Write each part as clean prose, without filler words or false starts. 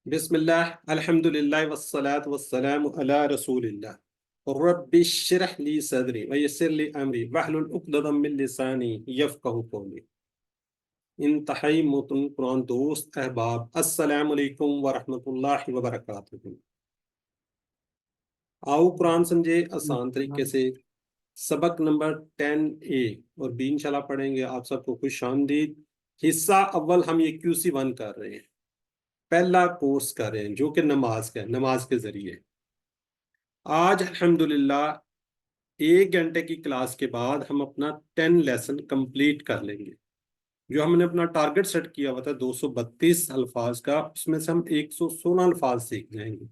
بسم اللہ الحمد للہ والصلاة والسلام علی رسول اللہ رب اشرح لی صدری ویسر لی امری واحلل عقدۃ من لسانی یفقہوا قولی۔ انتہائی محترم قرآن دوست احباب، السلام علیکم ورحمۃ اللہ وبرکاتہ۔ آؤ قرآن سمجھے آسان طریقے سے۔ سبق نمبر 10A اور B انشاءاللہ پڑھیں گے۔ آپ سب کو خوش آمدید۔ حصہ اول ہم یہ QC1 کر رہے ہیں، پہلا کورس کر رہے ہیں جو کہ نماز کا ہے، نماز کے ذریعے۔ آج الحمدللہ 1 گھنٹے کی کلاس کے بعد ہم اپنا 10 لیسن کمپلیٹ کر لیں گے۔ جو ہم نے اپنا ٹارگٹ سیٹ کیا ہوا تھا 232 الفاظ کا، اس میں سے ہم 116 الفاظ سیکھ جائیں گے۔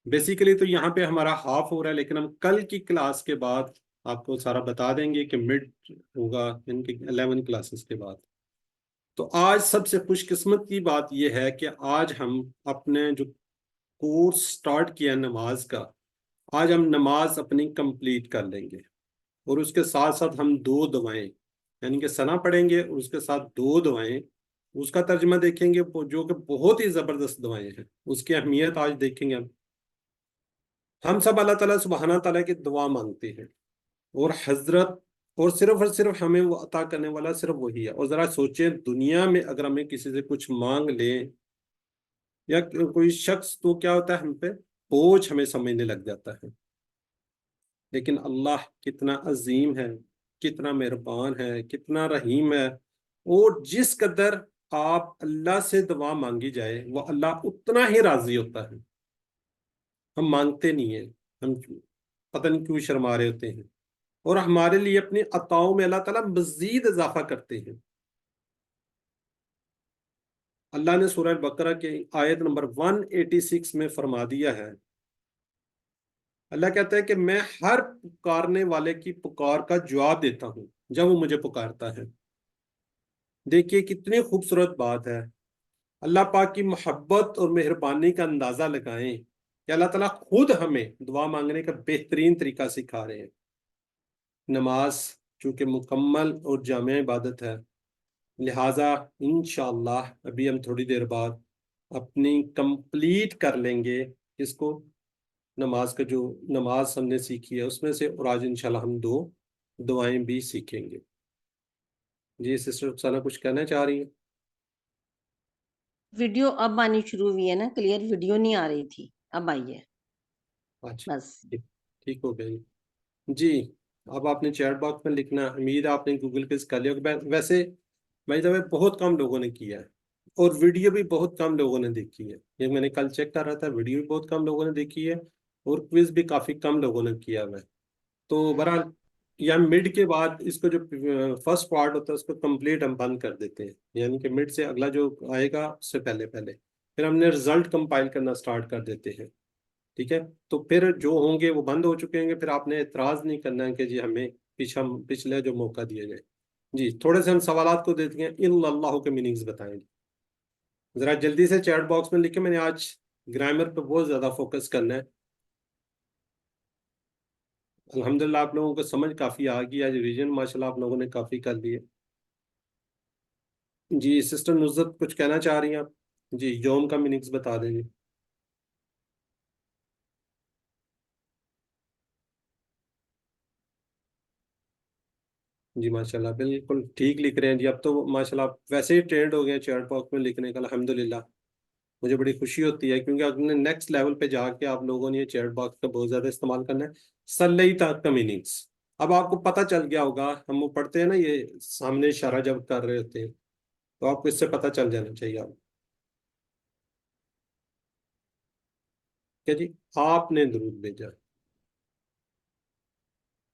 بیسیکلی تو یہاں پہ ہمارا ہاف ہو رہا ہے، لیکن ہم کل کی کلاس کے بعد آپ کو سارا بتا دیں گے کہ مڈ ہوگا ان کی 11 کلاسز کے بعد۔ تو آج سب سے خوش قسمت کی بات یہ ہے کہ آج ہم اپنے جو کورس سٹارٹ کیا نماز کا، آج ہم نماز اپنی کمپلیٹ کر لیں گے، اور اس کے ساتھ ساتھ ہم 2 دعائیں یعنی کہ ثنا پڑھیں گے، اور اس کے ساتھ 2 دعائیں، اس کا ترجمہ دیکھیں گے جو کہ بہت ہی زبردست دعائیں ہیں، اس کی اہمیت آج دیکھیں گے۔ ہم سب اللہ تعالیٰ سبحانہ تعالیٰ کی دعا مانگتے ہیں، اور حضرت اور صرف ہمیں وہ عطا کرنے والا صرف وہی ہے۔ اور ذرا سوچیں، دنیا میں اگر ہمیں کسی سے کچھ مانگ لیں یا کوئی شخص، تو کیا ہوتا ہے، ہم پہ بوجھ ہمیں سمجھنے لگ جاتا ہے۔ لیکن اللہ کتنا عظیم ہے، کتنا مہربان ہے، کتنا رحیم ہے، اور جس قدر آپ اللہ سے دعا مانگی جائے وہ اللہ اتنا ہی راضی ہوتا ہے۔ ہم مانگتے نہیں ہیں، ہم پتہ نہیں کیوں شرما رہے ہوتے ہیں، اور ہمارے لیے اپنی عطاؤں میں اللہ تعالیٰ مزید اضافہ کرتے ہیں۔ اللہ نے سورہ البقرہ کے آیت نمبر 186 میں فرما دیا ہے، اللہ کہتا ہے کہ میں ہر پکارنے والے کی پکار کا جواب دیتا ہوں جب وہ مجھے پکارتا ہے۔ دیکھیے کتنی خوبصورت بات ہے۔ اللہ پاک کی محبت اور مہربانی کا اندازہ لگائیں کہ اللہ تعالیٰ خود ہمیں دعا مانگنے کا بہترین طریقہ سکھا رہے ہیں۔ نماز چونکہ مکمل اور جامع عبادت ہے، لہٰذا انشاءاللہ ابھی ہم تھوڑی دیر بعد اپنی کمپلیٹ کر لیں گے اس کو، نماز کا جو نماز ہم نے سیکھی ہے اس میں سے، اور آج انشاءاللہ ہم 2 دعائیں بھی سیکھیں گے۔ جی سسٹر رخسانہ کچھ کہنا چاہ رہی ہیں؟ ویڈیو اب آنی شروع ہوئی ہے نا، کلیئر ویڈیو نہیں آ رہی تھی، اب آئی ہے اچھا بس۔ ٹھیک ہو گئی جی۔ اب آپ نے چیٹ باکس میں لکھنا، امید آپ نے گوگل پہ کر لیا۔ ویسے بھائی بہت کم لوگوں نے کیا ہے، اور ویڈیو بھی بہت کم لوگوں نے دیکھی ہے۔ یہ میں نے کل چیک کر رہا تھا، ویڈیو بھی بہت کم لوگوں نے دیکھی ہے، اور کوئز بھی کافی کم لوگوں نے کیا ہوا ہے۔ تو بہرحال یا مڈ کے بعد اس کو جو فرسٹ پارٹ ہوتا ہے اس کو کمپلیٹ ہم بند کر دیتے ہیں، یعنی کہ مڈ سے اگلا جو آئے گا اس سے پہلے پھر ہم نے رزلٹ کمپائل کرنا سٹارٹ کر دیتے ہیں، ٹھیک ہے؟ تو پھر جو ہوں گے وہ بند ہو چکے ہوں گے، پھر آپ نے اعتراض نہیں کرنا ہے کہ جی ہمیں پچھلے جو موقع دیا جائے۔ جی تھوڑے سے ہم سوالات کو دیتے ہیں، ان اللہ کے میننگز بتائیں گے۔ ذرا جلدی سے چیٹ باکس میں لکھیں، میں نے آج گرامر پہ بہت زیادہ فوکس کرنا ہے۔ الحمدللہ آپ لوگوں کو سمجھ کافی آ گئی، آج ریویژن ماشاءاللہ آپ لوگوں نے کافی کر لی ہے۔ جی سسٹر نصرت کچھ کہنا چاہ رہی ہیں آپ؟ جی یوم کا میننگز بتا دیں گے۔ جی ماشاءاللہ بالکل ٹھیک لکھ رہے ہیں جی۔ اب تو ماشاءاللہ آپ ویسے ہی ٹرینڈ ہو گئے چیٹ باکس میں لکھنے کا، الحمدللہ مجھے بڑی خوشی ہوتی ہے، کیونکہ اپنے نیکسٹ لیول پہ جا کے آپ لوگوں نے یہ چیٹ باکس کا بہت زیادہ استعمال کرنا ہے۔ صلی تک کا میننگس اب آپ کو پتہ چل گیا ہوگا، ہم وہ پڑھتے ہیں نا یہ سامنے اشارہ جب کر رہے ہوتے ہیں، تو آپ کو اس سے پتہ چل جانا چاہیے آپ کہ جی آپ نے درود بھیجا۔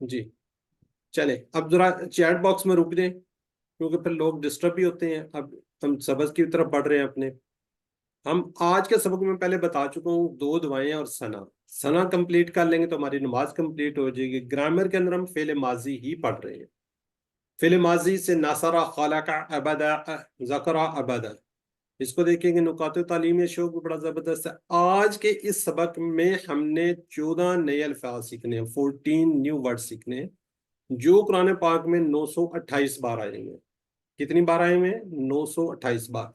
جی چلے اب ذرا چیٹ باکس میں رک جائیں، کیونکہ پھر لوگ ڈسٹرب بھی ہوتے ہیں۔ اب ہم سبق کی طرف بڑھ رہے ہیں اپنے۔ ہم آج کے سبق میں پہلے بتا چکا ہوں 2 دعائیں اور ثنا کمپلیٹ کر لیں گے تو ہماری نماز کمپلیٹ ہو جائے گی۔ گرامر کے اندر ہم فعل ماضی ہی پڑھ رہے ہیں۔ فعل ماضی سے نصر خلق ابدا ذکر ابدا، اس کو دیکھیں گے۔ نکات تعلیم شوق بھی بڑا زبردست ہے۔ آج کے اس سبق میں ہم نے 14 نئے الفاظ سیکھنے ہیں، 14 نیو ورڈ سیکھنے ہیں، جو قرآن پاک میں 928 بار آئے ہیں۔ کتنی بار آئے ہوئے ہیں؟ 928 بار۔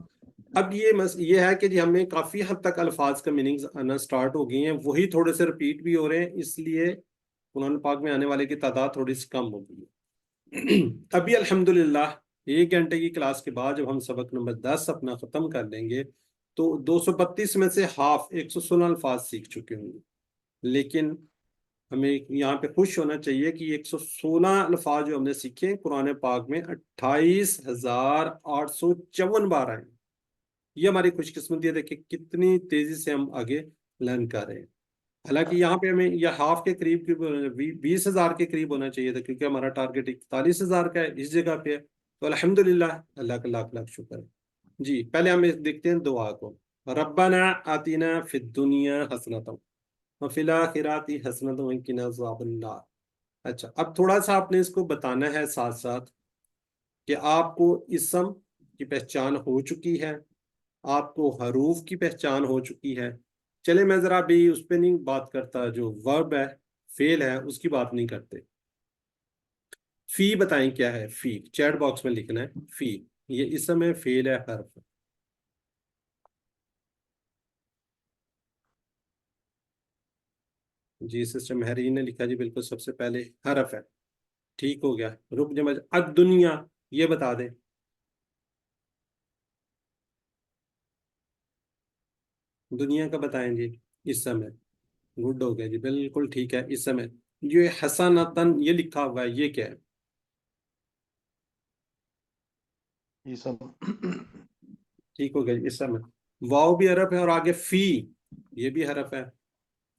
اب یہ ہے کہ جی ہمیں کافی حد تک الفاظ کا میننگز آنا سٹارٹ ہو گئی ہیں، وہی تھوڑے سے ریپیٹ بھی ہو رہے ہیں، اس لیے قرآن پاک میں آنے والے کی تعداد تھوڑی سی کم ہو گئی ہے۔ ابھی الحمدللہ 1 گھنٹے کی کلاس کے بعد جب ہم سبق نمبر 10 اپنا ختم کر لیں گے تو 232 میں سے ہاف 116 الفاظ سیکھ چکے ہوں گے، لیکن ہمیں یہاں پہ خوش ہونا چاہیے کہ 116 الفاظ جو ہم نے سیکھے قرآن پاک میں 28,854 بار آئے، یہ ہماری خوش قسمتی ہے۔ دیکھیں کتنی تیزی سے ہم آگے لرن کر رہے ہیں، حالانکہ یہاں پہ ہمیں یہ ہاف کے قریب 20,000 کے قریب ہونا چاہیے تھا، کیونکہ ہمارا ٹارگیٹ 41,000 کا ہے اس جگہ پہ، تو الحمدللہ اللہ کا لاکھ لاکھ شکر ہے۔ جی پہلے ہم دیکھتے ہیں دعا کو، ربنا آتینا فی الدنیا حسنۃ وفی الآخرۃ حسنۃ وقنا عذاب النار۔ اچھا اب تھوڑا سا آپ نے اس کو بتانا ہے ساتھ ساتھ کہ آپ کو اسم کی پہچان ہو چکی ہے، آپ کو حروف کی پہچان ہو چکی ہے۔ چلے میں ذرا بھی اس پہ نہیں بات کرتا، جو ورب ہے فعل ہے اس کی بات نہیں کرتے۔ فی بتائیں کیا ہے؟ فی چیٹ باکس میں لکھنا ہے، فی یہ اسم ہے، فعل ہے، حرف ہے۔ جی سسٹر مہرین نے لکھا جی بالکل سب سے پہلے حرف ہے، ٹھیک ہو گیا۔ رک جمع الدنیا یہ بتا دیں، دنیا کا بتائیں جی، اسم ہے، گڈ ہو گیا جی بالکل ٹھیک ہے، اسم ہے۔ یہ حسنتن یہ لکھا ہوا ہے یہ کیا ہے؟ اسم ٹھیک ہو گیا جی اسم ہے۔ واو بھی حرف ہے اور آگے فی یہ بھی حرف ہے۔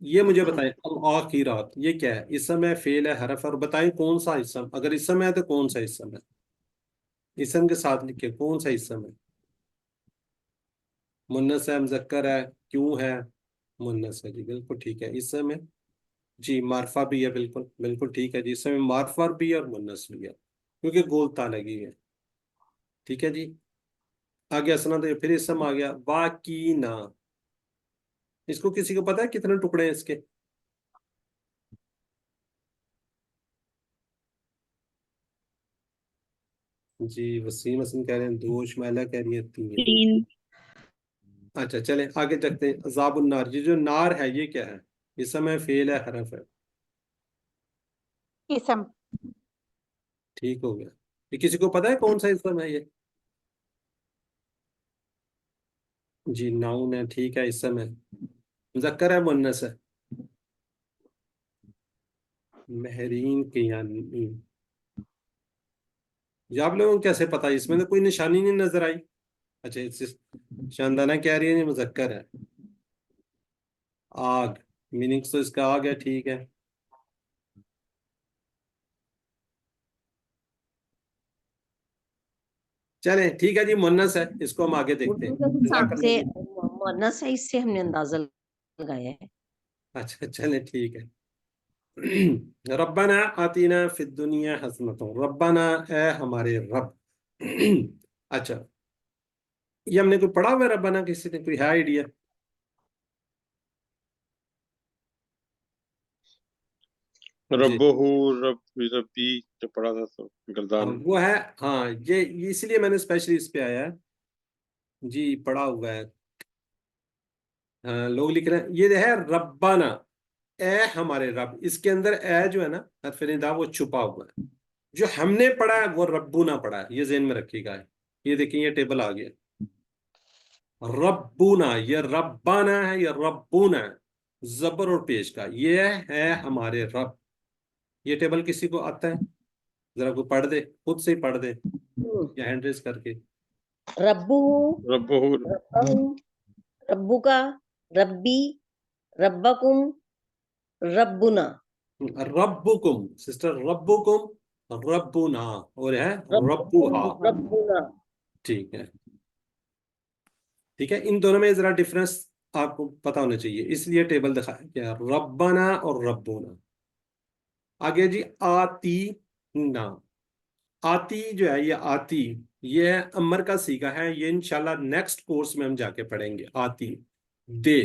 یہ مجھے بتائیں الآخرات یہ کیا ہے؟ اسم ہے، فعل ہے، حرف ہے، اور بتائیں کون سا اسم؟ اگر اسم ہے تو کون سا اسم ہے؟ اسم کے ساتھ لکھے کون سا اسم ہے؟ منس ہے، مذکر ہے، کیوں ہے؟ منس ہے جی بالکل ٹھیک ہے، اسم ہے جی، معرفہ بھی ہے، بالکل بالکل ٹھیک ہے جی، اسم میں معرفہ بھی ہے اور منس بھی ہے کیونکہ گولتا لگی ہے، ٹھیک ہے جی۔ آگے اسنا تو پھر اسم آ گیا واقینا، اس کو کسی کو پتا ہے کتنے ٹکڑے ہیں اس کے؟ جی وسیم حسن کہہ رہے ہیں 2، شمائلہ کہہ رہی ہے 3۔ 3 اچھا چلیں آگے چلتے ہیں، عذاب النار، یہ جو نار ہے یہ کیا ہے؟ اسم ہے، فعل ہے، حرف ہے؟ اسم ٹھیک ہو گیا۔ یہ کسی کو پتا ہے کون سا اسم ہے یہ؟ جی ناؤن ہے، ٹھیک ہے، اسم ہے، مذکر ہے، مؤنث ہے؟ مہرین کے یعنی یہ آپ لوگوں کو کیسے پتا؟ اس میں تو کوئی نشانی نہیں نظر آئی۔ اچھا شاندانہ کہہ رہی ہے یہ مذکر ہے، آگ میننگ تو اس کا آگ ہے، ٹھیک ہے۔ چلیں ٹھیک ہے جی مؤنث ہے، اس کو ہم آگے دیکھتے ہیں، اردو کے جزاک حساب سے اللہ۔ مؤنث ہے، اس سے ہم نے اندازہ لگایا ہے۔ اچھا چلیں ٹھیک ہے۔ ربنا آتینا فی الدنیا حسنۃ، ربنا اے ہمارے رب۔ اچھا یہ ہم نے کوئی پڑھا ہوا ہے ربنا؟ کسی نے کوئی ہے آئیڈیا؟ جی ربی جو پڑھا تھا تو گردان وہ ہے، ہاں یہ اس لیے میں نے اسپیشلی اس پہ آیا ہے جی، پڑھا ہوا ہے، ہاں لوگ لکھ رہے ہیں یہ ہے ربنا اے ہمارے رب، اس کے اندر اے جو ہے نا حرف ندا وہ چھپا ہوا ہے، جو ہم نے پڑھا ہے وہ ربنا پڑھا ہے، یہ ذہن میں رکھیے گا۔ یہ دیکھیں یہ ٹیبل آ گیا، ربنا یہ ربانا ہے، یہ ربونا ہے، زبر اور پیش کا، یہ ہے ہمارے رب۔ یہ ٹیبل کسی کو آتا ہے؟ ذرا کوئی پڑھ دے، خود سے ہی پڑھ دے یا ہینڈ ریز کر کے۔ ربو، ربہ ربہم، ربکا، ربی، ربکم، ربنا، ربکم سسٹر، ربکم، ربنا، اور ہے ربکم، ربوہا، ربنا۔ ٹھیک ہے ٹھیک ہے، ان دونوں میں ذرا ڈفرنس آپ کو پتا ہونا چاہیے، اس لیے ٹیبل دکھایا کیا، ربنا اور ربنا۔ آگے جی آتی نا، آتی جو ہے یہ آتی یہ امر کا صیغہ ہے، یہ انشاءاللہ نیکسٹ کورس میں ہم جا کے پڑھیں گے۔ آتی دے،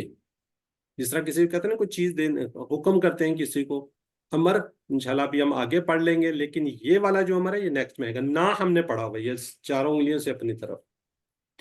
جس طرح کسی کو کہتے ہیں نا کوئی چیز دینے حکم کرتے ہیں کسی کو، امر انشاءاللہ ابھی ہم آگے پڑھ لیں گے، لیکن یہ والا جو امر ہے یہ نیکسٹ میں ہے گا۔ نہ ہم نے پڑھا ہوا یہ 4 انگلیوں سے اپنی طرف،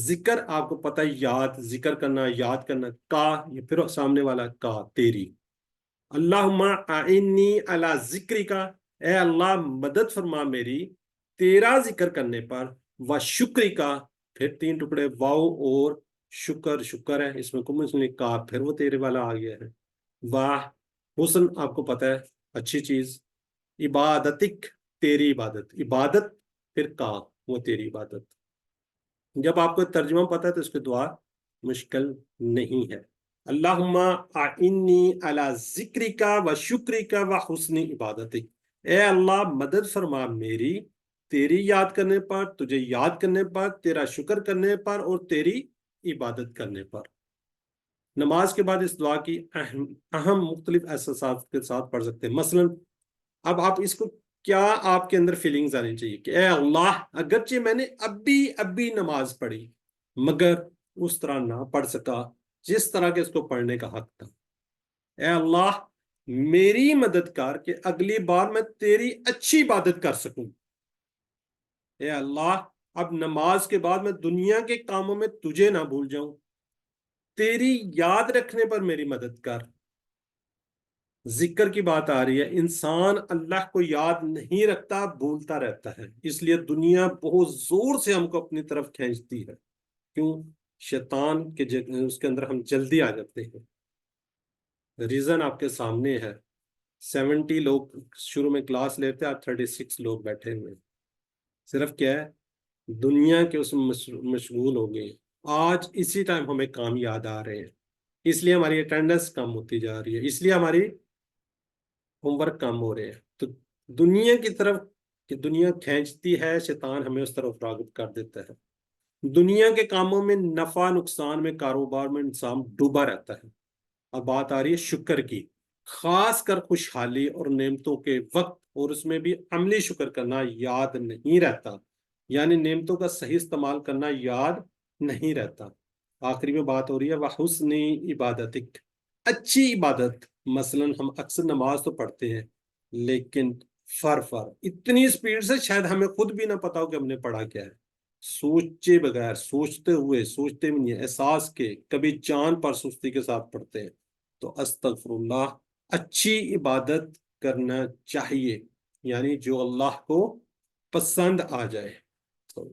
ذکر آپ کو پتہ ہے یاد، ذکر کرنا، یاد کرنا، کا یہ پھر سامنے والا کا تیری. اللہم اعنی علی ذکری کا، اے اللہ مدد فرما میری تیرا ذکر کرنے پر، و شکری کا پھر 3 ٹکڑے واو اور شکر، شکر ہے اس میں کم کا پھر وہ تیرے والا آ گیا ہے. واہ حسن آپ کو پتہ ہے اچھی چیز، عبادتک تیری عبادت، عبادت پھر کا وہ تیری عبادت. جب آپ کو ترجمہ پتہ ہے تو اس کی دعا مشکل نہیں ہے. اللہم اعنی علی ذکرک و شکرک و حسن عبادتک، اے اللہ مدد فرما میری تیری یاد کرنے پر، تجھے یاد کرنے پر، تیرا شکر کرنے پر اور تیری عبادت کرنے پر. نماز کے بعد اس دعا کی اہم مختلف احساسات کے ساتھ پڑھ سکتے ہیں. مثلا اب آپ اس کو کیا آپ کے اندر فیلنگز آنی چاہیے کہ اے اللہ اگرچہ میں نے ابھی نماز پڑھی مگر اس طرح نہ پڑھ سکا جس طرح کے اس کو پڑھنے کا حق تھا. اے اللہ میری مدد کر کہ اگلی بار میں تیری اچھی عبادت کر سکوں. اے اللہ اب نماز کے بعد میں دنیا کے کاموں میں تجھے نہ بھول جاؤں، تیری یاد رکھنے پر میری مدد کر. ذکر کی بات آ رہی ہے، انسان اللہ کو یاد نہیں رکھتا، بھولتا رہتا ہے. اس لیے دنیا بہت زور سے ہم کو اپنی طرف کھینچتی ہے. کیوں؟ شیطان کے اس کے اندر ہم جلدی آ جاتے ہیں. ریزن آپ کے سامنے ہے. 70 لوگ شروع میں کلاس لیتے، آپ 36 لوگ بیٹھے ہوئے. صرف کیا ہے؟ دنیا کے اس مشغول ہو گئے. آج اسی ٹائم ہمیں کام یاد آ رہے ہیں، اس لیے ہماری اٹینڈنس کم ہوتی جا رہی ہے، اس لیے ہماری ہوم ورک کم ہو رہے ہیں. تو دنیا کی طرف کہ دنیا کھینچتی ہے، شیطان ہمیں اس طرف راغب کر دیتا ہے. دنیا کے کاموں میں نفع نقصان میں، کاروبار میں انسان ڈوبا رہتا ہے. اب بات آ رہی ہے شکر کی، خاص کر خوشحالی اور نعمتوں کے وقت، اور اس میں بھی عملی شکر کرنا یاد نہیں رہتا، یعنی نعمتوں کا صحیح استعمال کرنا یاد نہیں رہتا. آخری میں بات ہو رہی ہے وحسن عبادتک، اچھی عبادت. مثلا ہم اکثر نماز تو پڑھتے ہیں لیکن فر اتنی سپیڈ سے شاید ہمیں خود بھی نہ پتا ہو کہ ہم نے پڑھا کیا ہے. سوچے بغیر، سوچتے ہوئے، سوچتے بھی نہیں، احساس کے کبھی جان پر سستی کے ساتھ پڑھتے ہیں. تو استغفر اللہ، اچھی عبادت کرنا چاہیے، یعنی جو اللہ کو پسند آ جائے. تو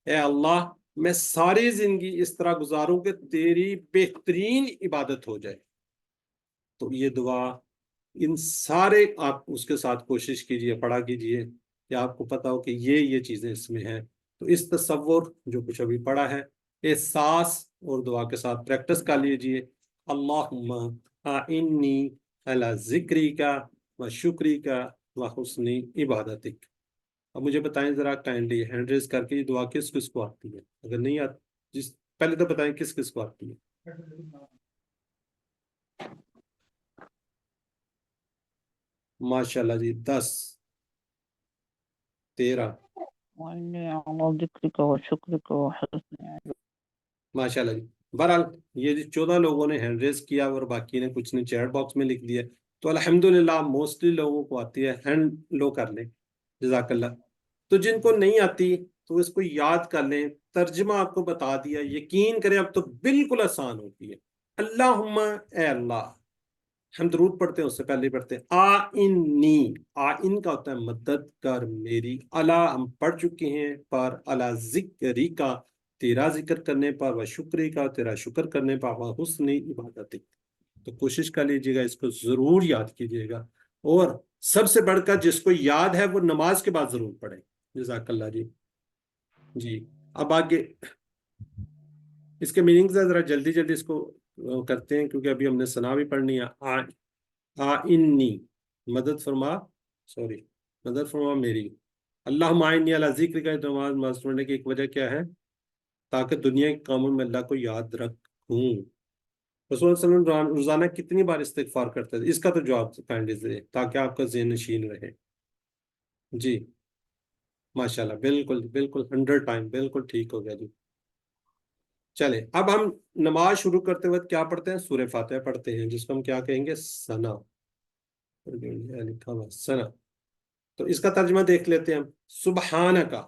اے اللہ میں ساری زندگی اس طرح گزاروں کہ تیری بہترین عبادت ہو جائے. تو یہ دعا ان سارے آپ اس کے ساتھ کوشش کیجئے، پڑھا کیجئے کہ آپ کو پتا ہو کہ یہ چیزیں اس میں ہیں. تو اس تصور جو کچھ ابھی پڑھا ہے، احساس اور دعا کے ساتھ پریکٹس کر لیجئے. اللہم اعنی علی ذکرک و شکرک و حسن عبادتک. اب مجھے بتائیں ذرا کائنڈلی ہینڈ ریز کر کے یہ دعا کس کس کو آتی ہے؟ اگر نہیں آتی پہلے تو بتائیں کس کس کو آتی ہے. ماشاءاللہ جی 10 13 ماشاءاللہ جی. بہرحال یہ 14 لوگوں نے ہینڈ ریز کیا اور باقی نے کچھ نے چیٹ باکس میں لکھ دیا. تو الحمدللہ موسٹلی لوگوں کو آتی ہے. ہینڈ لو کر لیں، جزاک اللہ. تو جن کو نہیں آتی تو اس کو یاد کر لیں، ترجمہ آپ کو بتا دیا، یقین کریں اب تو بالکل آسان ہوتی ہے. اللہم اے اللہ، ہم درود پڑھتے ہیں اس سے پہلے پڑھتے ہیں آئنی، آئن کا ہوتا ہے مدد کر میری، علا ہم پڑھ چکے ہیں پر، علا ذکری کا تیرا ذکر کرنے پر، و شکری کا تیرا شکر کرنے پر، و حسن عبادتک. تو کوشش کر لیجیے گا، اس کو ضرور یاد کیجیے گا، اور سب سے بڑھ کر جس کو یاد ہے وہ نماز کے بعد ضرور پڑھے. جزاک اللہ جی. جی اب آگے اس کے میننگز ذرا جلدی اس کو کرتے ہیں کیونکہ ابھی ہم نے ثنا بھی پڑھنی ہے. آئنی مدد فرما میری. اللہم آئنی علی ذکر کا نماز پڑھنے کی ایک وجہ کیا ہے؟ تاکہ دنیا کے کاموں میں اللہ کو یاد رکھوں. رسول صلی اللہ علیہ وسلم روزانہ کتنی بار استغفار کرتے تھے؟ اس کا تو جواب کائنڈلی دے تاکہ آپ کا ذہن نشین رہے. جی ماشاءاللہ، بالکل 100 ٹائم، بالکل ٹھیک ہو گیا جی. چلے اب ہم نماز شروع کرتے وقت کیا پڑھتے ہیں؟ سورہ فاتحہ پڑھتے ہیں، جس کو ہم کیا کہیں گے؟ ثنا. لکھا ہوا ثنا. تو اس کا ترجمہ دیکھ لیتے ہیں ہم. سبحانکا،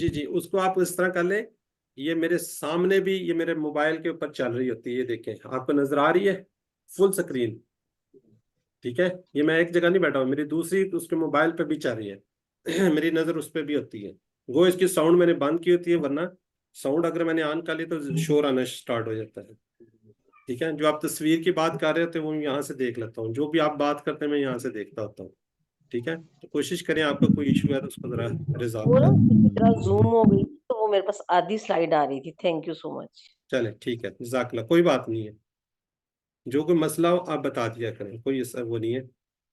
جی جی اس کو آپ اس طرح کر لیں, یہ میرے سامنے بھی یہ میرے موبائل کے اوپر چل رہی ہوتی ہے, یہ دیکھیں آپ کو نظر آ رہی ہے فل سکرین, ٹھیک ہے, یہ میں ایک جگہ نہیں بیٹھا ہوں, میری دوسری اس کے موبائل پہ بھی چل رہی ہے, میری نظر اس پہ بھی ہوتی ہے. وہ اس کی ساؤنڈ میں نے بند کی ہوتی ہے, ورنہ ساؤنڈ اگر میں نے آن کر لی تو شور آنا سٹارٹ ہو جاتا ہے. ٹھیک ہے, جو آپ تصویر کی بات کر رہے ہوتے ہیں وہ یہاں سے دیکھ لیتا ہوں, جو بھی آپ بات کرتے ہیں میں یہاں سے دیکھتا ہوتا ہوں. ٹھیک ہے, تو کوشش کریں آپ کو کوئی ایشو ہے تو اس کو ذرا ریزالو وہ نا کریں. کسی طرح زوم ہو گئی تو وہ میرے پاس آدھی سلائڈ آ رہی تھی. تھینک یو سو مچ. چلے ٹھیک ہے, جزاک اللہ, کوئی بات نہیں ہے, جو کوئی مسئلہ ہو آپ بتا دیا کریں, کوئی ایسا وہ نہیں ہے,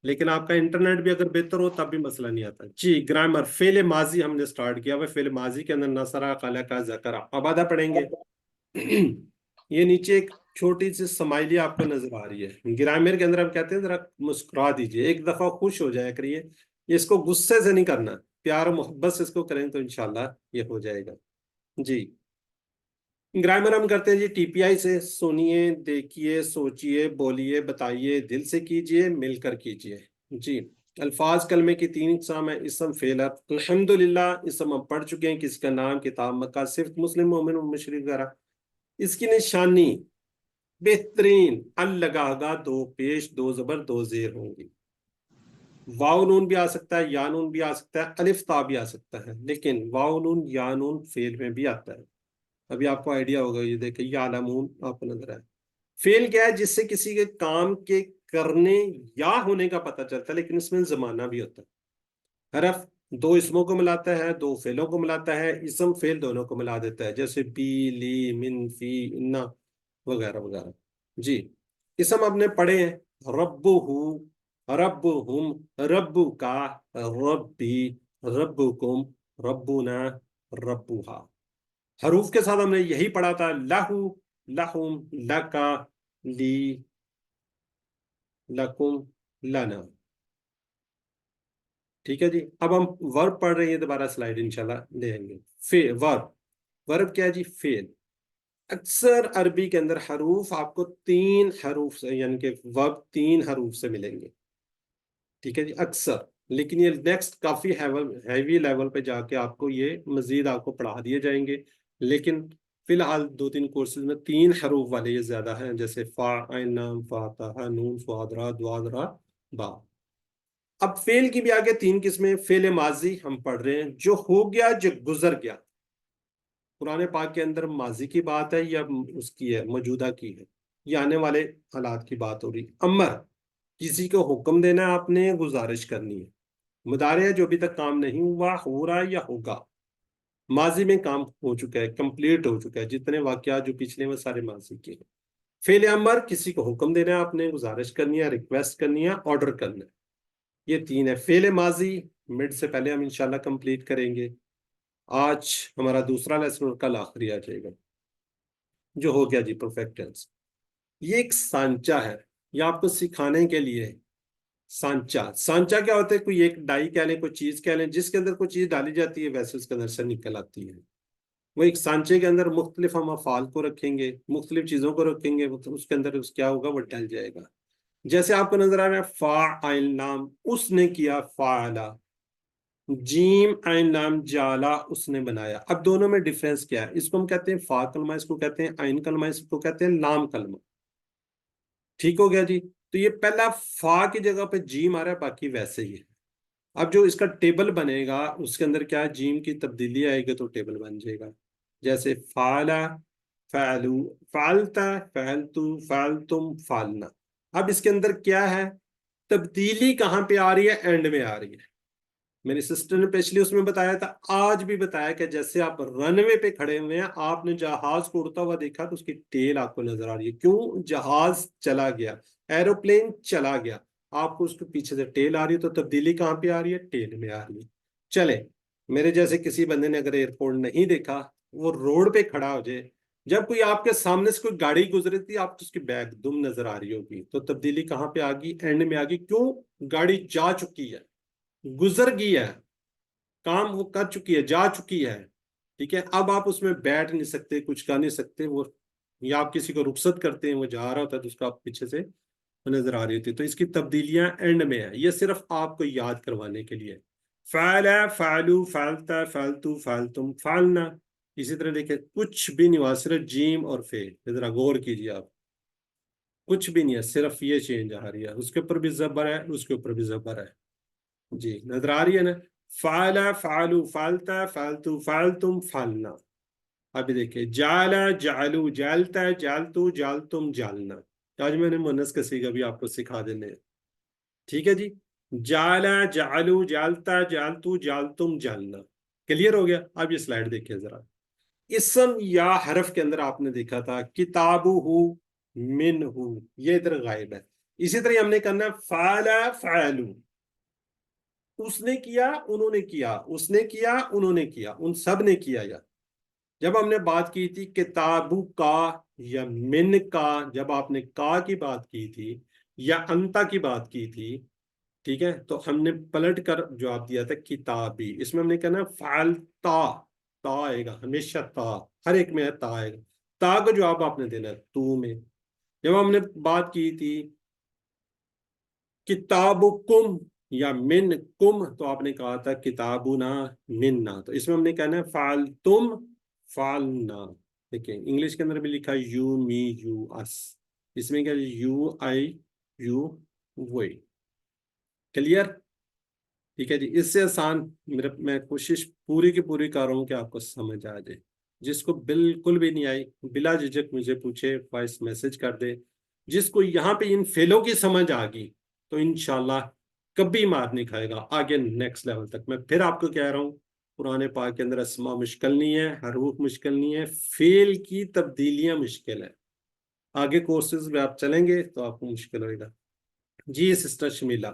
لیکن آپ کا انٹرنیٹ بھی اگر بہتر ہو تب بھی مسئلہ نہیں آتا. جی گرامر, فعل ماضی ہم نے سٹارٹ کیا ہوا, فعل ماضی کے اندر نصرہ, خلق, ذکر, عبادہ پڑھیں گے. یہ نیچے ایک چھوٹی سی سمائلی آپ کو نظر آ رہی ہے, گرامر کے اندر ہم کہتے ہیں ذرا مسکرا دیجئے, ایک دفعہ خوش ہو جایا کریے, اس کو غصے سے نہیں کرنا, پیار و محبت سے اس کو کریں تو انشاءاللہ یہ ہو جائے گا. جی گرامر ہم کرتے ہیں جی ٹی پی آئی سے, سنیے, دیکھیے, سوچیے, بولیے, بتائیے, دل سے کیجئے, مل کر کیجئے. جی الفاظ کلمے کی 3 اقسام ہیں, اسم, فعل. الحمدللہ اسم ہم پڑھ چکے ہیں, کس کا نام, کتاب, مکہ, صفت, مسلم, مومن, مشرک وغیرہ. اس کی نشانی بہترین الگاگا 2 پیش 2 زبر 2 زیر ہوں گی. واو نون بھی آ سکتا ہے, یا نون بھی آ سکتا ہے, الف تا بھی آ سکتا ہے, لیکن واو نون یا نون فعل میں بھی آتا ہے. ابھی آپ کو آئیڈیا ہوگا, یہ دیکھیں یعلمون آپ کو نظر آئے. فعل کیا ہے, جس سے کسی کے کام کے کرنے یا ہونے کا پتہ چلتا ہے, لیکن اس میں زمانہ بھی ہوتا ہے. حرف 2 اسموں کو ملاتا ہے, 2 فعلوں کو ملاتا ہے, اسم فعل دونوں کو ملا دیتا ہے, جیسے بی, لی, من, فی, انا وغیرہ وغیرہ. جی اسم ہم نے پڑھے ہیں, ربہ, ربہم, رب کا, ربی, ربکم, ربنا, ربہا. حروف کے ساتھ ہم نے یہی پڑھا تھا, لہو, لہم, لکا, لی, لکم, لنا. ٹھیک ہے جی, اب ہم ورب پڑھ رہے ہیں, دوبارہ سلائیڈ انشاءاللہ لیں گے. ورب, ورب کیا ہے جی, فعل. اکثر عربی کے اندر حروف آپ کو 3 حروف سے, یعنی کہ ورب 3 حروف سے ملیں گے. ٹھیک ہے جی, اکثر, لیکن یہ نیکسٹ کافی ہیوی لیول پہ جا کے آپ کو یہ مزید آپ کو پڑھا دیے جائیں گے, لیکن فی الحال 2-3 کورسز میں 3 حروف والے یہ زیادہ ہیں, جیسے فا, عین, لام, فا, تا, نون, صاد, را, ضاد, را, با. اب فعل کی بھی آگے 3 قسمیں. فعل ماضی ہم پڑھ رہے ہیں, جو ہو گیا, جو گزر گیا. قرآن پاک کے اندر ماضی کی بات ہے یا اس کی ہے, موجودہ کی ہے, یا آنے والے حالات کی بات ہو رہی. امر, کسی کو حکم دینا ہے آپ نے, گزارش کرنی ہے. مضارع, جو ابھی تک کام نہیں ہوا, ہو رہا ہے یا ہوگا. ماضی میں کام ہو چکا ہے, کمپلیٹ ہو چکا ہے, جتنے واقعات جو پچھلے وہ سارے ماضی کے ہیں. فعل امر, کسی کو حکم دینا ہے آپ نے, گزارش کرنی ہے, ریکویسٹ کرنی ہے, آرڈر کرنا ہے. یہ 3 ہے. فعل ماضی مڈ سے پہلے ہم انشاءاللہ کمپلیٹ کریں گے. آج ہمارا دوسرا لیسن اور کل آخری آ جائے گا, جو ہو گیا جی پرفیکٹ ٹینس. یہ ایک سانچہ ہے, یہ آپ کو سکھانے کے لیے. سانچہ کیا ہوتا ہے, کوئی ایک ڈائی کہہ لیں, کوئی چیز کہہ لیں, جس کے اندر کوئی چیز ڈالی جاتی ہے ویسے اس کے اندر سے نکل آتی ہے. وہ ایک سانچے کے اندر مختلف ہم افعال کو رکھیں گے, مختلف چیزوں کو رکھیں گے, اس کے اندر اس کیا ہوگا, وہ ڈل جائے گا. جیسے آپ کو نظر آ رہا ہے فاعل نام, اس نے کیا, فعلا. جیم عین لام, جالا, اس نے بنایا. اب دونوں میں ڈیفرنس کیا ہے, اس کو ہم کہتے ہیں فا کلمہ, اس کو کہتے ہیں عین کلمہ, اس کو کہتے ہیں لام کلمہ. ٹھیک ہو گیا جی. تو یہ پہلا فا کی جگہ پہ جیم آ رہا ہے, باقی ویسے ہی ہے. اب جو اس کا ٹیبل بنے گا اس کے اندر کیا ہے, جیم کی تبدیلی آئے گی تو ٹیبل بن جائے گا. جیسے فعلا, فعلو, فعلتا, فعلتو, فعلتم, فعلنا. اب اس کے اندر کیا ہے, تبدیلی کہاں پہ آ رہی ہے, اینڈ میں آ رہی ہے. میری سسٹر نے پچھلی اس میں بتایا تھا, آج بھی بتایا کہ جیسے آپ رن وے پہ کھڑے ہوئے ہیں, آپ نے جہاز کو اڑتا ہوا دیکھا تو اس کی ٹیل آپ کو نظر آ رہی ہے. کیوں, جہاز چلا گیا, ایروپلین چلا گیا, آپ کو اس کے پیچھے سے ٹیل آ رہی ہے. تو تبدیلی کہاں پہ آ رہی ہے, ٹیل میں آ رہی ہے. چلے, میرے جیسے کسی بندے نے اگر ایئرپورٹ نہیں دیکھا, وہ روڈ پہ کھڑا ہو جائے, جب کوئی آپ کے سامنے سے کوئی گاڑی گزری تھی, آپ کو اس کی بیک دم نظر آ رہی ہوگی, تو تبدیلی کہاں پہ آ گئی, اینڈ میں آ گئی. کیوں, گاڑی جا چکی ہے, گزر گئی ہے, کام وہ کر چکی ہے, جا چکی ہے. ٹھیک ہے, اب آپ اس میں بیٹھ نہیں سکتے, کچھ کر نہیں سکتے. وہ یا آپ کسی کو رخصت کرتے ہیں, وہ جا رہا ہوتا ہے تو اس کا آپ پیچھے سے نظر آ رہی ہوتی ہے. تو اس کی تبدیلیاں اینڈ میں ہیں. یہ صرف آپ کو یاد کروانے کے لیے. فعلا فعلو فعلتا فعلتو فعلتم فعلنا. اسی طرح دیکھیں کچھ بھی نہیں ہوا, صرف جیم اور فے. ذرا غور کیجیے آپ, کچھ بھی نہیں ہے, صرف یہ چینج آ رہی ہے. اس کے اوپر بھی زبر ہے, اس کے اوپر بھی زبر ہے. جی نظر آ رہی ہے نا. فعلا فعلو فعلتا فعلتو فعلتم فعلنا. ابھی دیکھیں جعلا جعلو جعلتا جعلتو جعلتم جعلنا. آج میں نے مؤنث کا صیغہ بھی آپ کو سکھا دینے ہیں. ٹھیک ہے جی. جعلا جعلو جعلتا جعلتو جعلتم جعلنا. کلیئر ہو گیا. اب یہ سلائیڈ دیکھیں ذرا. اسم یا حرف کے اندر آپ نے دیکھا تھا کتابہ منہ, یہ ادھر غائب ہے. اسی طرح ہم نے کرنا فعلا فعلو, اس نے کیا انہوں نے کیا, اس نے کیا انہوں نے کیا, ان سب نے کیا. یا جب ہم نے بات کی تھی کتابو کا یا من کا, جب آپ نے کا کی بات کی تھی یا انتا کی بات کی تھی, ٹھیک ہے, تو ہم نے پلٹ کر جواب دیا تھا کتابی. اس میں ہم نے کہنا فعلتا, تا آئے گا ہمیشہ, تا ہر ایک میں ہے تا آئے گا. تا کا جواب آپ نے دینا ہے تو میں. جب ہم نے بات کی تھی کتابکم یا من کم, تو آپ نے کہا تھا کتابنا مننا. تو اس میں ہم نے کہنا ہے فعلتم فعلنا. دیکھیں انگلش کے اندر بھی لکھا یو می یو اس, اس میں کیا U I U V. Clear. ٹھیک ہے جی. اس سے آسان میں کوشش پوری کی پوری کر رہا ہوں کہ آپ کو سمجھ آ جائے. جس کو بالکل بھی نہیں آئی بلا جھجک مجھے پوچھے, وائس میسج کر دے. جس کو یہاں پہ ان فیلوں کی سمجھ آ گئی تو انشاءاللہ کبھی مار نہیں کھائے گا آگے نیکسٹ لیول تک. میں پھر آپ کو کہہ رہا ہوں قرآن پاک کے اندر اسما مشکل نہیں ہے, حروف مشکل نہیں ہے, فیل کی تبدیلیاں مشکل ہے. آگے کورسز میں آپ چلیں گے تو آپ کو مشکل ہوئے گا. جی سسٹر شمیلا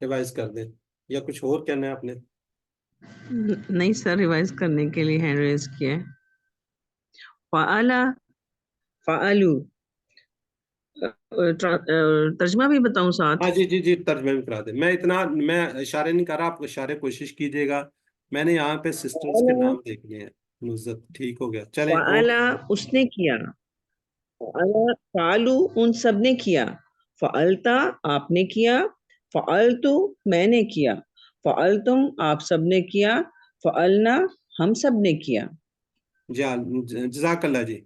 ریوائز کر دیں, یا کچھ اور کہنا ہے آپ نے؟ نہیں سر, ریوائز کرنے کے لیے ہینڈ ریز کیا ہے. فعلا فعلو, ترجمہ بھی بتاؤں ساتھ؟ ہاں جی جی جی ترجمہ بھی کرا دیں. میں اشارے نہیں کر رہا, آپ اشارے کوشش کیجیے گا. میں نے یہاں پہ سسٹرز کے نام دیکھنے ہیں. نزت ٹھیک ہو گیا. چلیں فعلا اس نے کیا, فعلا فعلو ان سب نے کیا, فعلتا آپ نے کیا, فعلتو میں نے کیا, فعلتم آپ سب نے کیا, فعلنا ہم سب نے کیا. جزاک اللہ جی,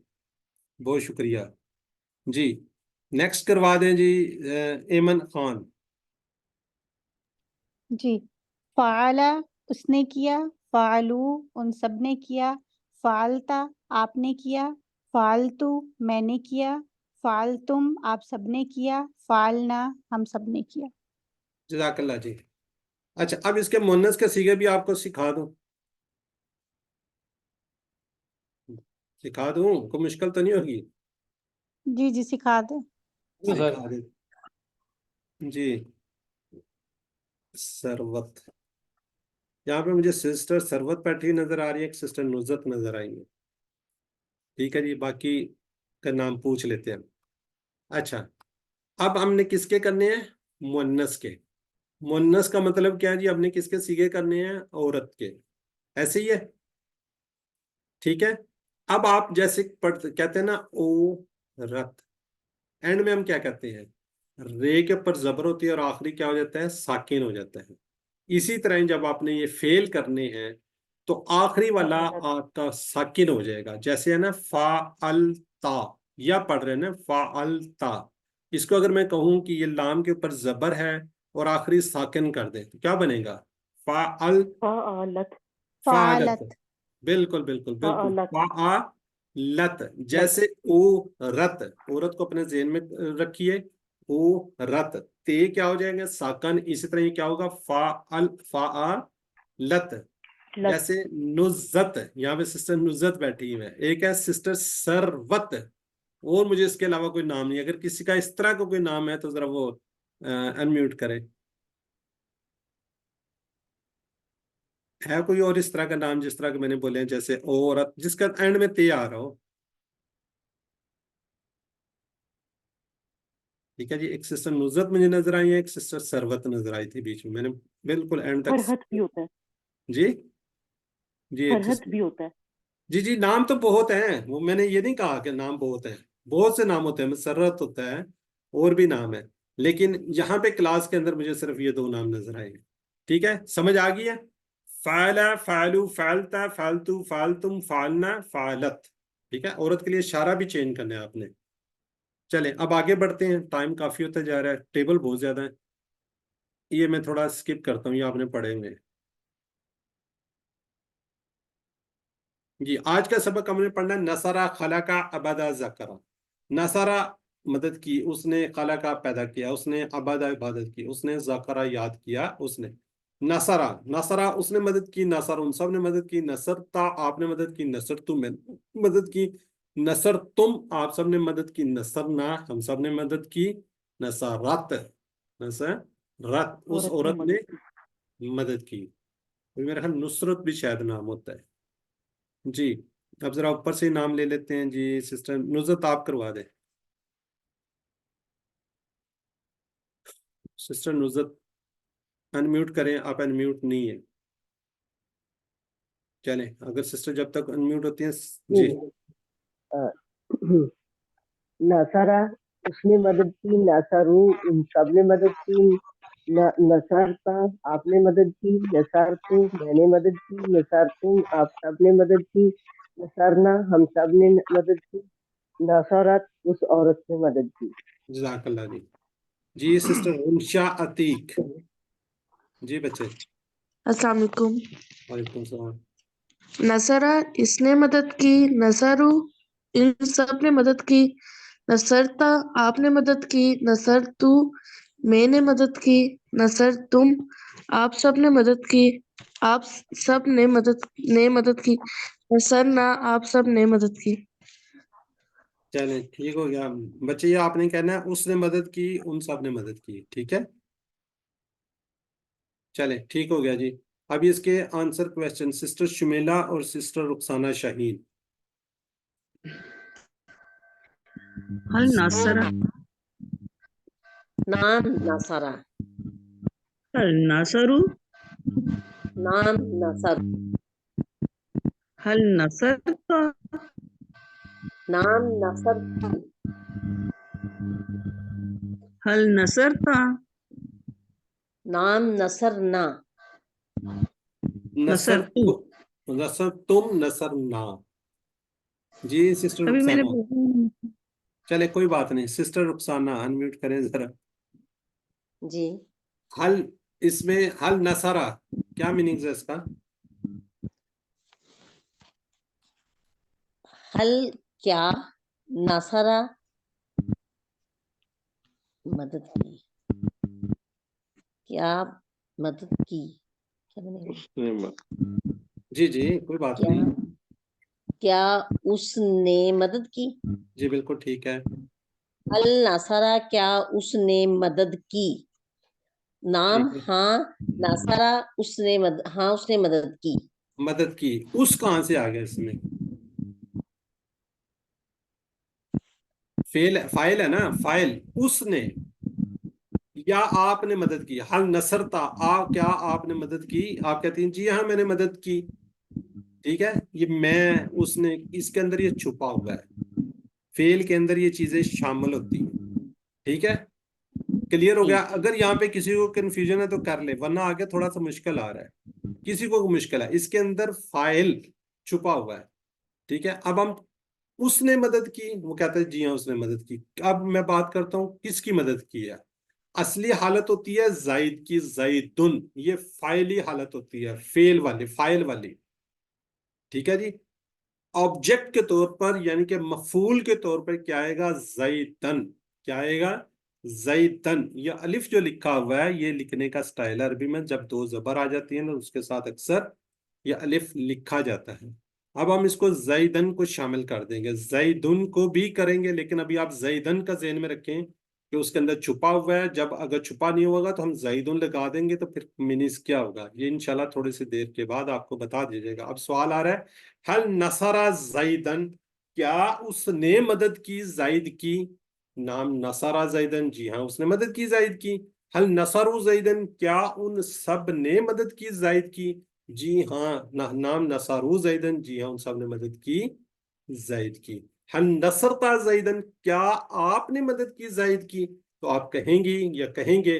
بہت شکریہ جی. نیکسٹ کروا دیں جی ایمن خان. جی. فعلا اس نے کیا, فعلو ان سب نے کیا, فعلتا آپ نے کیا, فعلتو میں نے کیا, فعلتم آپ سب نے کیا, فعلنا ہم سب نے کیا. جزاک اللہ جی. اچھا اب اس کے مؤنث کے صیغے بھی آپ کو سکھا دوں, کوئی مشکل تو نہیں ہوگی؟ جی جی سکھا دیں. سکھا دیں جی. سروت, یہاں پہ مجھے سسٹر سروت بیٹھی نظر آ رہی ہے, ایک سسٹر نزت نظر آئی ہے. ٹھیک ہے جی, باقی کا نام پوچھ لیتے ہیں. اچھا اب ہم نے کس کے کرنے ہیں؟ مؤنث کے. مؤنث کا مطلب کیا ہے جی؟ ہم نے کس کے صیغے کرنے ہیں؟ عورت کے. ایسے ہی ہے, ٹھیک ہے. اب آپ جیسے کہتے ہیں نا او رت, اینڈ میں ہم کیا کہتے ہیں؟ رے کے اوپر زبر ہوتی ہے اور آخری کیا ہو جاتا ہے؟ ساکن ہو جاتا ہے. اسی طرح جب آپ نے یہ فیل کرنے ہیں تو آخری والا آپ کا ساکن ہو جائے گا. جیسے ہے نا فعلتا, یا پڑھ رہے ہیں نا فعلتا, اس کو اگر میں کہوں کہ یہ لام کے اوپر زبر ہے اور آخری ساکن کر دیں تو کیا بنے گا؟ فعلت. بالکل بالکل بالکل فعلت. جیسے او رت, عورت کو اپنے ذہن میں رکھیے, او رت, تے کیا ہو جائیں گے؟ ساکن. اسی طرح یہ کیا ہوگا؟ فعلت. جیسے نزت, یہاں پہ سسٹر نزت بیٹھی ہوئی ہے. ایک ہے سسٹر سروت, اور مجھے اس کے علاوہ کوئی نام نہیں. اگر کسی کا اس طرح کا کوئی نام ہے تو ذرا وہ انمیوٹ کرے. ہے کوئی اور اس طرح کا نام جس طرح کہ میں نے بولے ہیں, جیسے عورت جس کا اینڈ میں تے آ رہا ہو؟ ٹھیک ہے جی. ایک سسٹر نزت مجھے نظر آئی ہے, ایک سسٹر سروت نظر آئی تھی بیچ میں. میں نے بالکل اینڈ تک فرحت بھی ہوتا ہے. جی جی فرحت بھی ہوتا ہے. جی جی نام تو بہت ہیں, وہ میں نے یہ نہیں کہا کہ نام بہت ہیں, بہت سے نام ہوتے ہیں. مسرت ہوتا ہے, اور بھی نام ہے, لیکن یہاں پہ کلاس کے اندر مجھے صرف یہ دو نام نظر آئے ہیں. ٹھیک ہے, سمجھ آ گئی ہے؟ فعلا, فعلو, فعلتا, فعلتو, فعلتم, فعلنا, فعلت. ٹھیک ہے, عورت کے لیے اشارہ بھی چینج کرنا ہے آپ نے. چلیں اب آگے بڑھتے ہیں, ٹائم کافی ہوتا جا رہا ہے, ٹیبل بہت زیادہ ہے, یہ میں تھوڑا سکپ کرتا ہوں, یہ آپ نے پڑھے ہوئے. جی, آج کا سبق ہم نے پڑھنا ہے نصرہ, خلقہ, عبدہ, ذکرہ. نصرہ مدد کی, اس نے خلقہ پیدا کیا, اس نے عبدہ عبادت کی, اس نے ذکرہ یاد کیا, اس نے نصرہ, نصرہ اس نے مدد کی, نصر ان سب نے مدد کی, نصرتا آپ نے مدد کی, نصر تم نے مدد کی, نصر تم آپ سب نے مدد کی, نصرنا ہم سب نے مدد کی, نصرت, نصرت اس عورت نے مدد کی. میرا خیال نصرت بھی شاید نام ہوتا ہے. جی, اب ذرا اوپر سے نام لے لیتے ہیں. جی سسٹر نصرت آپ کروا دیں. سسٹر نصرت انمیوٹ کریں, آپ انمیوٹ نہیں ہیں. چلیں, اگر سسٹر جب تک انمیوٹ ہوتی ہیں. جی نصرہ اس نے مدد کی, نصرو ان سب نے مدد کی, نصرتا آپ نے مدد کی, نصرتو میں نے مدد کی, نصرتم آپ سب نے مدد کی, نصرنا ہم سب نے مدد کی, نصرت اس عورت نے مدد کی. جزاک اللہ جی. جی سسٹر انشا عتیق. جی بچے. السلام علیکم. وعلیکم السلام. نصرہ اس نے مدد کی, نصرو ان سب نے مدد کی, نصرتا آپ نے مدد کی, نصرتو میں نے مدد کی, نصرتم آپ سب نے مدد کی, آپ سب نے مدد کی, نصرنا آپ سب نے مدد کی. چلیں ٹھیک ہو گیا بچے, یہ آپ نے کہنا ہے اس نے مدد کی, ان سب نے مدد کی. ٹھیک ہے, چلیں ٹھیک ہو گیا جی. ابھی اس کے آنسر کویسچن سسٹر شمیلہ اور سسٹر رخسانہ شاہین. هل نصر نام نصرہ, هل نصروا نام نصر, هل نصرت نام نصر, هل نصرت نام نصرنا, نصر نصرت نصر تم, نصر نا. جی سسٹر ابھی میں نے رخسانہ. چلے کوئی بات نہیں, سسٹر رخسانہ انمیوٹ کریں ذرا. جی حل اس میں حل نصرہ کیا میننگ ہے اس کا؟ حل کیا نصرہ مدد کی, کیا مدد کی, کیا بنے گا؟ جی جی کوئی بات کیا نہیں. کیا اس نے مدد کی, جی بالکل ٹھیک ہے. حل نصرہ کیا اس نے مدد کی, نام ٹھیک ہے, ہاں نصرہ اس نے ہاں اس نے مدد کی. مدد کی, اس کہاں سے آ گیا اس میں؟ فائل ہے نا, فائل اس نے یا آپ نے مدد کی. حل نصرتا کیا آپ نے مدد کی, آپ کہتی ہیں جی ہاں میں نے مدد کی. ٹھیک ہے, یہ میں اس نے اس کے اندر یہ چھپا ہوا ہے, فعل کے اندر یہ چیزیں شامل ہوتی ہیں. ٹھیک ہے, کلیئر ہو گیا. اگر یہاں پہ کسی کو کنفیوژن ہے تو کر لے, ورنہ آگے تھوڑا سا مشکل آ رہا ہے. کسی کو مشکل ہے, اس کے اندر فائل چھپا ہوا ہے. ٹھیک ہے, اب ہم اس نے مدد کی, وہ کہتا ہے جی ہاں اس نے مدد کی. اب میں بات کرتا ہوں کس کی مدد کی ہے. اصلی حالت ہوتی ہے زید کی, زیدن, یہ فائلی حالت ہوتی ہے, فعل والی, فائل والی. ٹھیک ہے جی, آبجیکٹ کے طور پر یعنی کہ مفعول کے طور پر کیا آئے گا, زیدن. کیا آئے گا, زیدن. یہ الف جو لکھا ہوا ہے یہ لکھنے کا سٹائل ہے عربی میں, جب دو زبر آ جاتی ہیں نا اس کے ساتھ اکثر یہ الف لکھا جاتا ہے. اب ہم اس کو زیدن کو شامل کر دیں گے, زیدن کو بھی کریں گے, لیکن ابھی آپ زیدن کا ذہن میں رکھیں کہ اس کے اندر چھپا ہوا ہے. جب اگر چھپا نہیں ہوگا تو ہم زیدن لگا دیں گے, تو پھر میننگ کیا ہوگا یہ انشاءاللہ تھوڑی سی دیر کے بعد آپ کو بتا دیجیے گا. اب سوال آ رہا ہے, حل نصر زیدن کیا اس نے مدد کی زید کی. نام نصر زیدن, جی ہاں اس نے مدد کی زید کی. حل نصر زیدن کیا ان سب نے مدد کی زید کی, جی ہاں. نام نصر زیدن, جی ہاں ان سب نے مدد کی زید کی. حل نصرتا زیدن کیا آپ نے مدد کی زید کی, تو آپ کہیں گی یا کہیں گے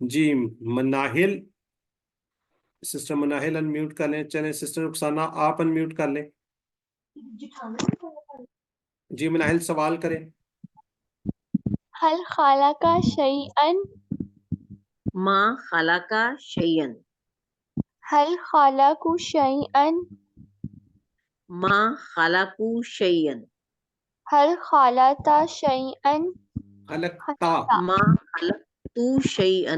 جی مناہل، سسٹر مناہل انمیوٹ کر لیں. چلیں سسٹر رخسانہ آپ انمیوٹ کر لیں. جی مناہل سوال کریں. هل خلق شيئا ما خلق شيئا. هل خلقوا شيئا ما خلقوا شيئا. هل خلقت شيئا خلقتا، ما خلقت شيئا.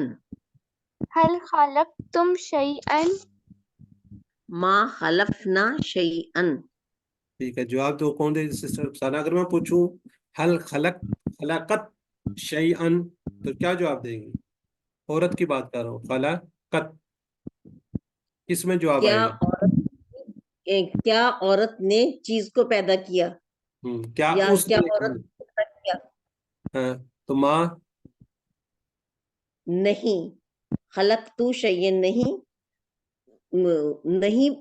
هل خلقتم شيئا ما خلقنا شيئا. ٹھیک ہے. جواب دو کون دے سسٹر رخسانہ؟ اگر میں پوچھوں حل خلقت شیئن تو کیا جواب دیں گی؟ عورت کی بات کر رہا ہوں. خلقت کس میں جواب آئے گا؟ کیا عورت نے چیز کو پیدا کیا، کیا یا اس کیا نے عورت نے پیدا کیا؟ ہاں تو ماں نہیں، خلقت شیئا نہیں، نہیں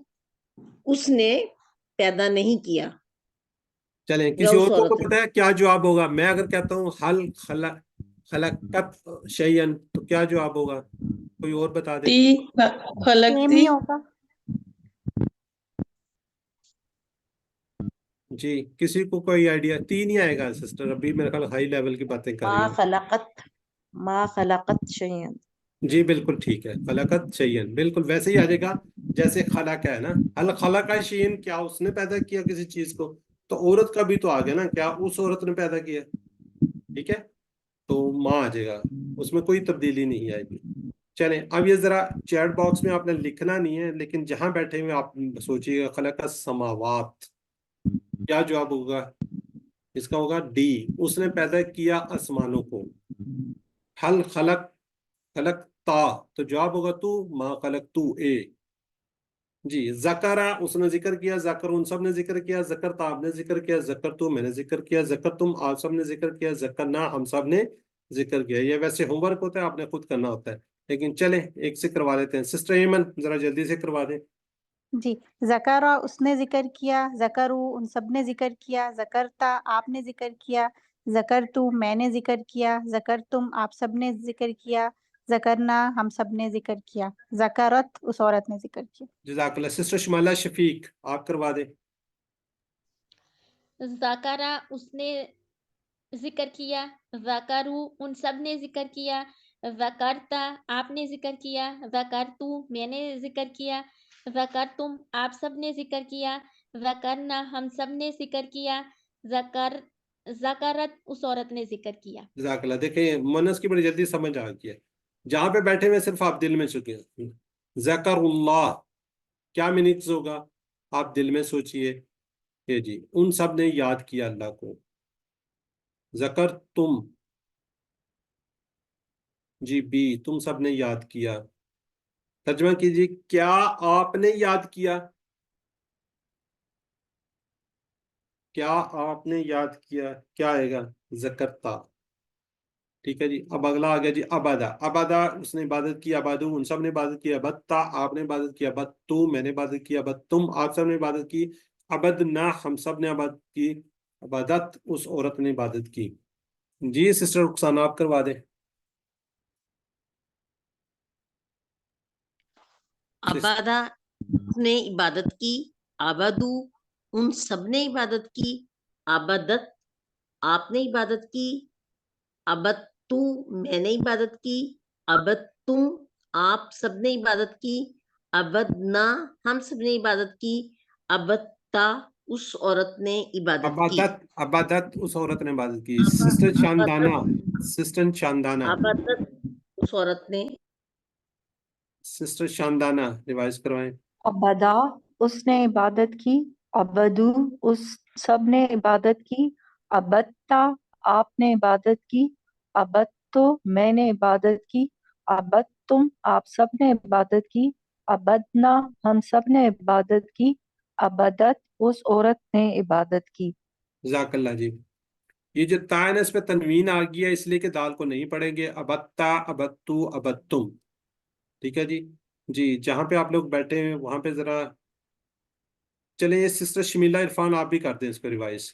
اس نے پیدا نہیں کیا. چلیں یا کسی اس اور کو عورت نے. پتہ ہے کیا جواب ہوگا؟ میں اگر کہتا ہوں حل خلقت شیئن تو کیا جواب ہوگا؟ کوئی اور بتا دے. تی سیم خلقتی. ہی ہوگا. جی کسی کو کوئی آئیڈیا؟ تین ہی آئے گا سسٹر، ابھی میرے خیال ہائی لیول کی باتیں کر رہی ہیں. ما خلقت شيئا. جی بالکل ٹھیک ہے. خلقت شیئن بالکل ویسے ہی آ جائے گا جیسے خلق ہے نا. حل خلق شیئن کیا اس نے پیدا کیا کسی چیز کو؟ تو عورت کا بھی تو آ گیا نا، کیا اس عورت نے پیدا کیا. ٹھیک ہے تو ماں آ جائے گا، اس میں کوئی تبدیلی نہیں آئے گی. چلیں اب یہ ذرا چیٹ باکس میں آپ نے لکھنا نہیں ہے، لیکن جہاں بیٹھے ہوئے آپ سوچیے گا خلق السماوات کیا جواب ہوگا؟ اس کا ہوگا ڈی، اس نے پیدا کیا آسمانوں کو. حل خلقتا تو جواب ہوگا تو، ما خلقتو اے. جی ذکرہ اس نے ذکر کیا، ذکر ان سب نے ذکر کیا، ذکرتا آپ نے ذکر کیا، ذکر تو میں نے ذکر کیا، ذکر تم آپ سب نے ذکر کیا، ذکرنا ہم سب نے ذکر کیا. یہ ویسے ہوم ورک ہوتا ہے، آپ نے خود کرنا ہوتا ہے، لیکن چلیں ایک سے کروا لیتے ہیں. سسٹر ایمن ذرا جلدی سے کروا دیں. جی ذکرہ اس نے ذکر کیا، ذکرو ان سب نے ذکر کیا، ذکرتا آپ نے ذکر کیا، ذکرتو میں نے ذکر کیا، ذکرتم آپ سب نے ذکر کیا، ذکرنا ہم سب نے ذکر کیا، ذکرت اس عورت نے ذکر کیا. جزاک اللہ. سسٹر شمالہ شفیق آپ کروا دیں. ذکرہ اس نے ذکر کیا، ذکرو ان سب نے ذکر کیا، ذکرتا آپ نے ذکر کیا، ذکرتو میں نے ذکر کیا، ذکرتم آپ سب نے ذکر کیا، ذکرنا ہم سب نے ذکر کیا، ذکرت اس عورت نے ذکر کیا. جزاک اللہ. دیکھیں مونس کی بڑی جلدی سمجھ آ گئی ہے. جہاں پہ بیٹھے ہوئے صرف آپ دل میں چکے ہیں. ذکر اللہ کیا میننگز ہوگا؟ آپ دل میں سوچئے کہ جی ان سب نے یاد کیا اللہ کو. ذکر تم جی بی تم سب نے یاد کیا. ترجمہ کیجیے کیا آپ نے یاد کیا؟ کیا آپ نے یاد کیا کیا آئے گا؟ ذکرتا. ٹھیک ہے جی. اب اگلا آ گیا جی عبادہ. عبادہ اس نے عبادت کی، عبادو ان سب نے عبادت کی، عبدتا آپ نے عبادت کی، عبدتو میں نے عبادت کی، عبدتم آپ سب نے عبادت کی، عبدنا ہم سب نے عبادت کی، عبادت اس عورت نے عبادت کی. جی سسٹر رخسانہ آپ کروا دیں. عبادہ اس نے عبادت کی، عبدو ان سب نے عبادت کی، عبادت آپ نے عبادت کی، عبدتو میں نے عبادت کی، عبدتم آپ سب نے عبادت کی، عبدنا ہم سب نے عبادت کی، عبدتا اس عورت نے عبادت کی. عبادت اس عورت نے عبادت کی. سسٹر شاندانہ، سسٹر شاندانہ، عبادت اس عورت نے. سسٹر شاندانہ ریوائز کروائیں. عبدا اس نے عبادت کی، عبدو اس سب نے عبادت کی، عبدتا آپ نے عبادت کی، عبدتو میں نے عبادت کی، عبدتم آپ سب نے عبادت کی، عبدنا ہم سب نے عبادت کی، عبدت اس عورت نے عبادت کی. جزاک اللہ جی. یہ جو تا ہے نا اس پہ تنوین آ گیا اس لیے کہ دال کو نہیں پڑھیں گے. ابتا ابتو ابتم. ٹھیک ہے جی. جی جہاں پہ آپ لوگ بیٹھے ہیں وہاں پہ ذرا چلیں یہ سسٹر شمیلہ عرفان آپ بھی کر دیں اس کو ریوائز.